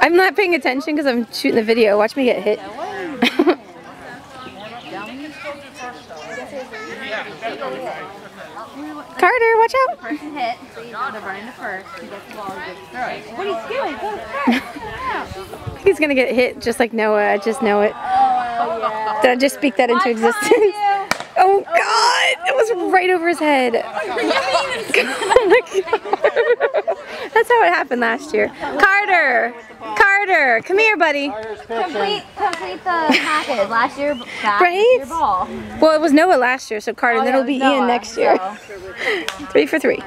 I'm not paying attention because I'm shooting the video. Watch me get hit. Carter, watch out! Person hit, so you know, they're running to first. He gets the ball and gets throw it. What are you doing? Go first. He's gonna get hit just like Noah. I just know it. Oh, yeah. Did I just speak that into existence? Oh God! It was right over his head. Oh my God. That's how it happened last year. Carter! Carter! Come here, buddy. Complete the package. Last year, back, Right? your ball. Well, it was Noah last year, so Carter, and then it'll be Ian next year. 3 for 3.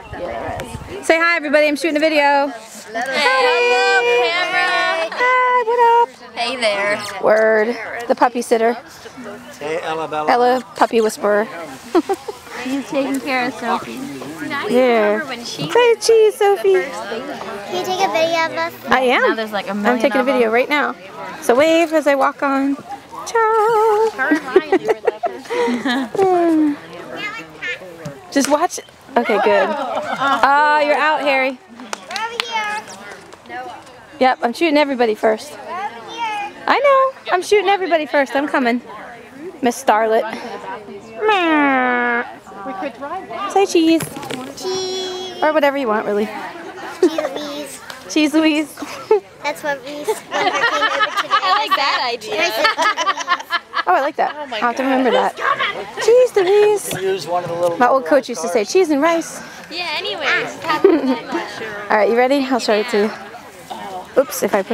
Say hi, everybody. I'm shooting a video. Hello, camera. Hi, what up? Hey there. Word. The puppy sitter. Hey, Ella. Ella, puppy whisperer. He's taking care of Sophie. Yeah. Say cheese, Sophie. Can you take a video of us? I am. Now there's like a million. I'm taking a video right now. So wave as I walk on. Ciao. Just watch. Okay, good. Oh, you're out, Harry. We're over here. Yep, I'm shooting everybody first. We're over here. I know. I'm shooting everybody first. I'm coming. Miss Starlet. Say cheese. Cheese. Or whatever you want, really. Cheese Louise. Cheese Louise. That's what Reese when her came over today. I like that idea. Oh, I like that. I'll have to remember that. Cheese Louise. Use one of the little. My old coach used to say cheese and rice. Yeah, anyways. All right, you ready? I'll show it to you. Oops, if I push